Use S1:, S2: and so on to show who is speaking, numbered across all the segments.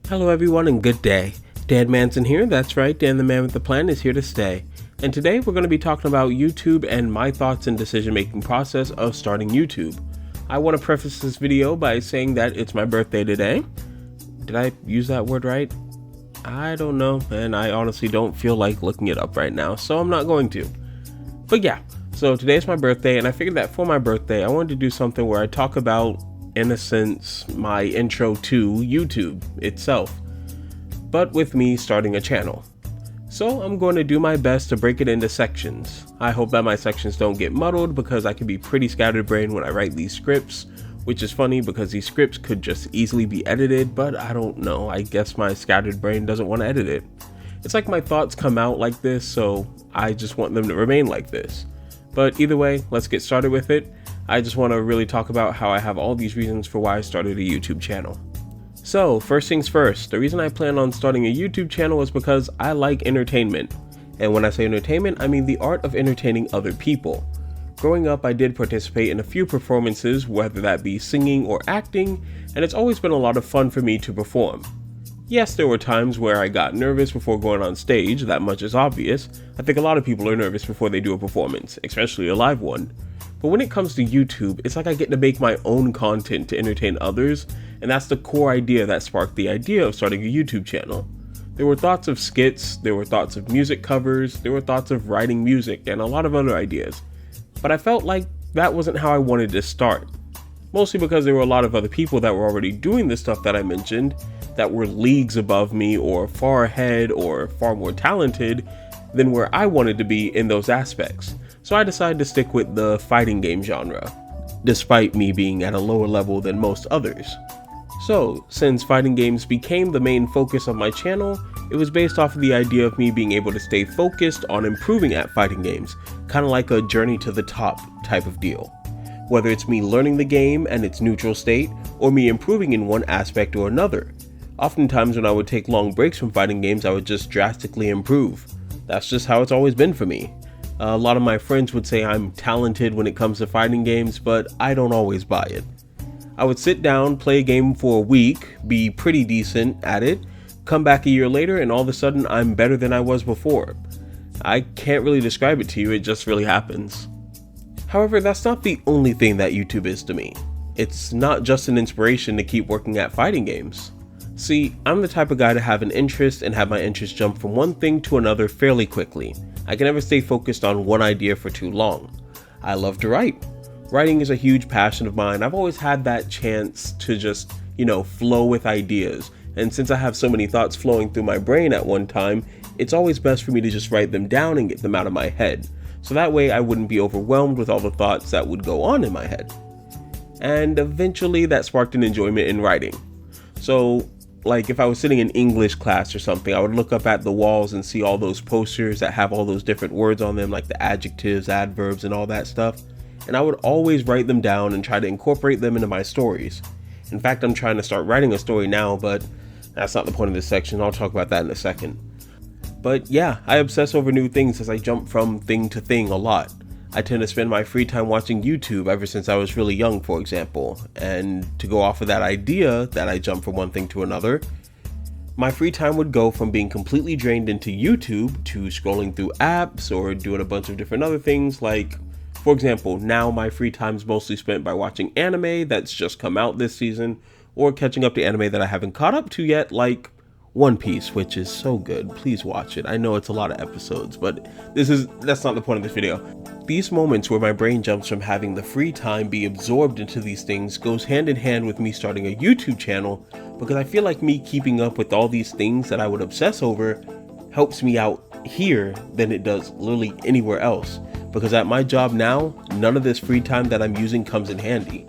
S1: Hello everyone and good day. Dan Manson here, that's right, Dan the man with the plan is here to stay. And today we're going to be talking about YouTube and my thoughts and decision making process of starting YouTube. I want to preface this video by saying that it's my birthday today. Did I use that word right? I don't know, and I honestly don't feel like looking it up right now, so I'm not going to. But yeah, so today's my birthday, and I figured that for my birthday I wanted to do something where I talk about, in a sense, my intro to YouTube itself, but with me starting a channel. So I'm going to do my best to break it into sections. I hope that my sections don't get muddled because I can be pretty scatterbrained when I write these scripts, which is funny because these scripts could just easily be edited, but I don't know, I guess my scattered brain doesn't want to edit it. It's like my thoughts come out like this, so I just want them to remain like this. But either way, let's get started with it. I just want to really talk about how I have all these reasons for why I started a YouTube channel. So, first things first, the reason I plan on starting a YouTube channel is because I like entertainment. And when I say entertainment, I mean the art of entertaining other people. Growing up, I did participate in a few performances, whether that be singing or acting, and it's always been a lot of fun for me to perform. Yes, there were times where I got nervous before going on stage, that much is obvious. I think a lot of people are nervous before they do a performance, especially a live one. But when it comes to YouTube, it's like I get to make my own content to entertain others, and that's the core idea that sparked the idea of starting a YouTube channel. There were thoughts of skits, there were thoughts of music covers, there were thoughts of writing music, and a lot of other ideas. But I felt like that wasn't how I wanted to start. Mostly because there were a lot of other people that were already doing the stuff that I mentioned, that were leagues above me or far ahead or far more talented than where I wanted to be in those aspects. So I decided to stick with the fighting game genre, despite me being at a lower level than most others. So, since fighting games became the main focus of my channel, it was based off of the idea of me being able to stay focused on improving at fighting games, kind of like a journey to the top type of deal. Whether it's me learning the game and its neutral state, or me improving in one aspect or another. Oftentimes when I would take long breaks from fighting games, I would just drastically improve. That's just how it's always been for me. A lot of my friends would say I'm talented when it comes to fighting games, but I don't always buy it. I would sit down, play a game for a week, be pretty decent at it, come back a year later, and all of a sudden I'm better than I was before. I can't really describe it to you, it just really happens. However, that's not the only thing that YouTube is to me. It's not just an inspiration to keep working at fighting games. See, I'm the type of guy to have an interest and have my interest jump from one thing to another fairly quickly. I can never stay focused on one idea for too long. I love to write. Writing is a huge passion of mine. I've always had that chance to just, flow with ideas. And since I have so many thoughts flowing through my brain at one time, it's always best for me to just write them down and get them out of my head. So that way I wouldn't be overwhelmed with all the thoughts that would go on in my head. And eventually that sparked an enjoyment in writing. So, like if I was sitting in English class or something, I would look up at the walls and see all those posters that have all those different words on them, like the adjectives, adverbs, and all that stuff. And I would always write them down and try to incorporate them into my stories. In fact, I'm trying to start writing a story now, but that's not the point of this section. I'll talk about that in a second. But yeah, I obsess over new things as I jump from thing to thing a lot. I tend to spend my free time watching YouTube ever since I was really young, for example. And to go off of that idea that I jump from one thing to another, my free time would go from being completely drained into YouTube to scrolling through apps or doing a bunch of different other things. Like, for example, now my free time is mostly spent by watching anime that's just come out this season, or catching up to anime that I haven't caught up to yet, like One Piece, which is so good. Please watch it. I know it's a lot of episodes, but that's not the point of this video. These moments where my brain jumps from having the free time be absorbed into these things goes hand in hand with me starting a YouTube channel, because I feel like me keeping up with all these things that I would obsess over helps me out here than it does literally anywhere else. Because at my job now, none of this free time that I'm using comes in handy.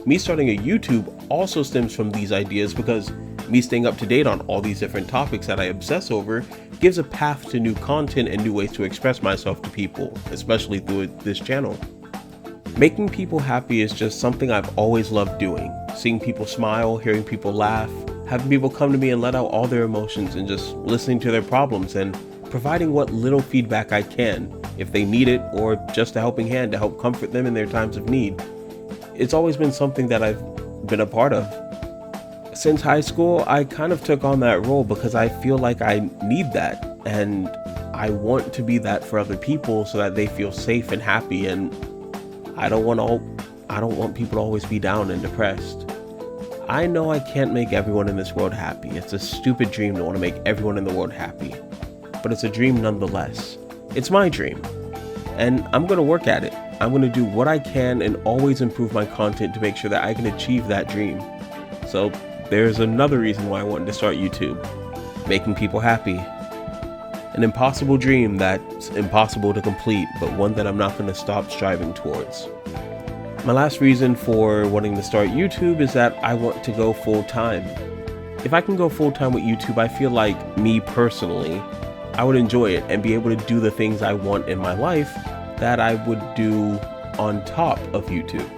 S1: Me starting a YouTube also stems from these ideas, because me staying up to date on all these different topics that I obsess over gives a path to new content and new ways to express myself to people, especially through this channel. Making people happy is just something I've always loved doing. Seeing people smile, hearing people laugh, having people come to me and let out all their emotions, and just listening to their problems and providing what little feedback I can, if they need it, or just a helping hand to help comfort them in their times of need. It's always been something that I've been a part of. Since high school, I kind of took on that role because I feel like I need that, and I want to be that for other people so that they feel safe and happy, and I don't want people to always be down and depressed. I know I can't make everyone in this world happy. It's a stupid dream to want to make everyone in the world happy, but it's a dream nonetheless. It's my dream, and I'm going to work at it. I'm going to do what I can and always improve my content to make sure that I can achieve that dream. So there's another reason why I wanted to start YouTube. Making people happy. An impossible dream that's impossible to complete, but one that I'm not going to stop striving towards. My last reason for wanting to start YouTube is that I want to go full-time. If I can go full-time with YouTube, I feel like, me personally, I would enjoy it and be able to do the things I want in my life that I would do on top of YouTube.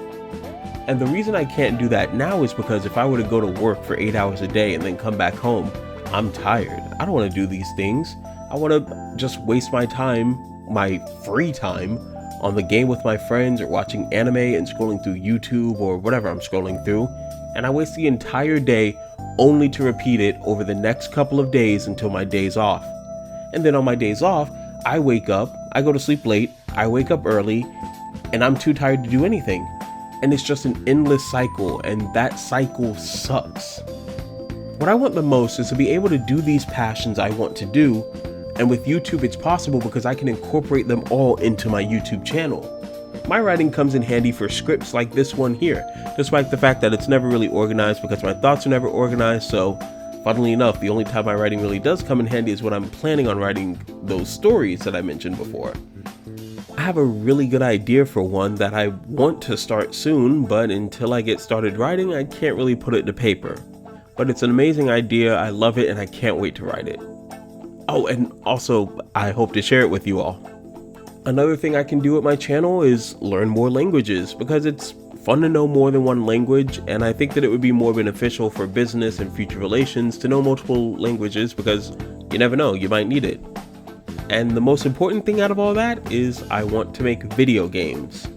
S1: And the reason I can't do that now is because if I were to go to work for 8 hours a day and then come back home, I'm tired. I don't want to do these things. I want to just waste my time, my free time, on the game with my friends or watching anime and scrolling through YouTube or whatever I'm scrolling through. And I waste the entire day only to repeat it over the next couple of days until my day's off. And then on my days off, I wake up, I go to sleep late, I wake up early, and I'm too tired to do anything. And it's just an endless cycle, and that cycle sucks. What I want the most is to be able to do these passions I want to do, and with YouTube it's possible because I can incorporate them all into my YouTube channel. My writing comes in handy for scripts like this one here, despite the fact that it's never really organized because my thoughts are never organized, so funnily enough, the only time my writing really does come in handy is when I'm planning on writing those stories that I mentioned before. I have a really good idea for one that I want to start soon, but until I get started writing, I can't really put it to paper. But it's an amazing idea, I love it, and I can't wait to write it. Oh, and also, I hope to share it with you all. Another thing I can do with my channel is learn more languages, because it's fun to know more than one language, and I think that it would be more beneficial for business and future relations to know multiple languages because you never know, you might need it. And the most important thing out of all that is I want to make video games.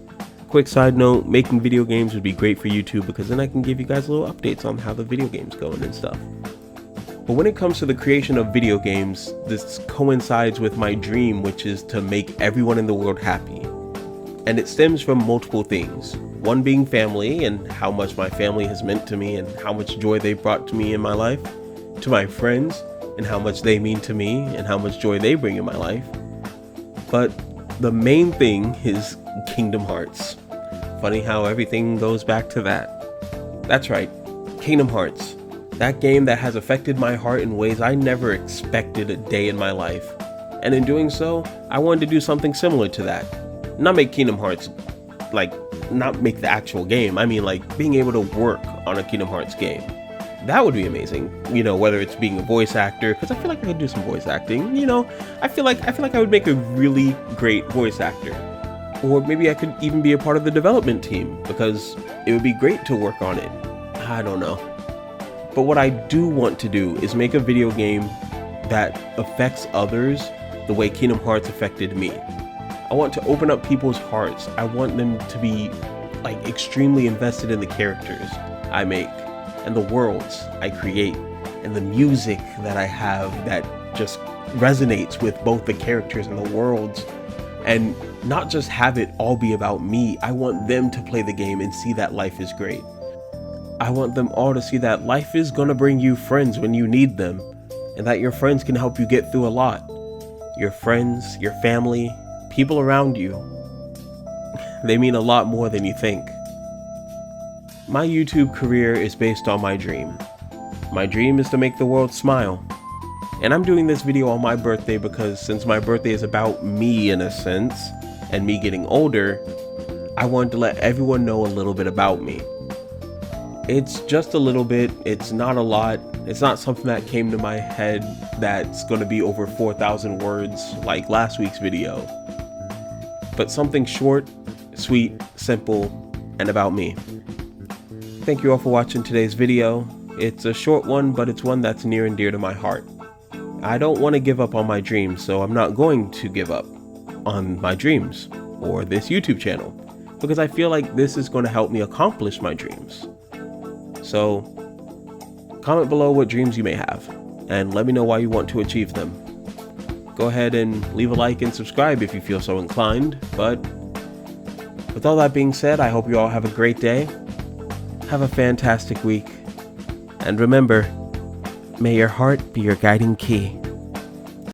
S1: Quick side note, making video games would be great for YouTube because then I can give you guys little updates on how the video game's going and stuff. But when it comes to the creation of video games, this coincides with my dream, which is to make everyone in the world happy. And it stems from multiple things. One being family and how much my family has meant to me and how much joy they brought to me in my life. To my friends and how much they mean to me and how much joy they bring in my life. But the main thing is Kingdom Hearts. Funny how everything goes back to that. That's right, Kingdom Hearts. That game that has affected my heart in ways I never expected a day in my life. And in doing so, I wanted to do something similar to that. Not make Kingdom Hearts, not make the actual game. I mean, being able to work on a Kingdom Hearts game. That would be amazing. You know, whether it's being a voice actor, because I feel like I could do some voice acting. You know, I feel like I would make a really great voice actor. Or maybe I could even be a part of the development team, because it would be great to work on it. I don't know. But what I do want to do is make a video game that affects others the way Kingdom Hearts affected me. I want to open up people's hearts. I want them to be extremely invested in the characters I make and the worlds I create and the music that I have that just resonates with both the characters and the worlds, and not just have it all be about me. I want them to play the game and see that life is great. I want them all to see that life is gonna bring you friends when you need them, and that your friends can help you get through a lot. Your friends, your family, people around you, they mean a lot more than you think. My YouTube career is based on my dream. My dream is to make the world smile. And I'm doing this video on my birthday because since my birthday is about me in a sense, and me getting older, I wanted to let everyone know a little bit about me. It's just a little bit, it's not a lot, it's not something that came to my head that's going to be over 4,000 words like last week's video. But something short, sweet, simple, and about me. Thank you all for watching today's video. It's a short one, but it's one that's near and dear to my heart. I don't want to give up on my dreams, so I'm not going to give up on my dreams or this YouTube channel, because I feel like this is going to help me accomplish my dreams. So Comment below what dreams you may have, and let me know why you want to achieve them. Go ahead and leave a like and subscribe if you feel so inclined, but with all that being said, I hope you all have a great day, have a fantastic week, and remember, may your heart be your guiding key.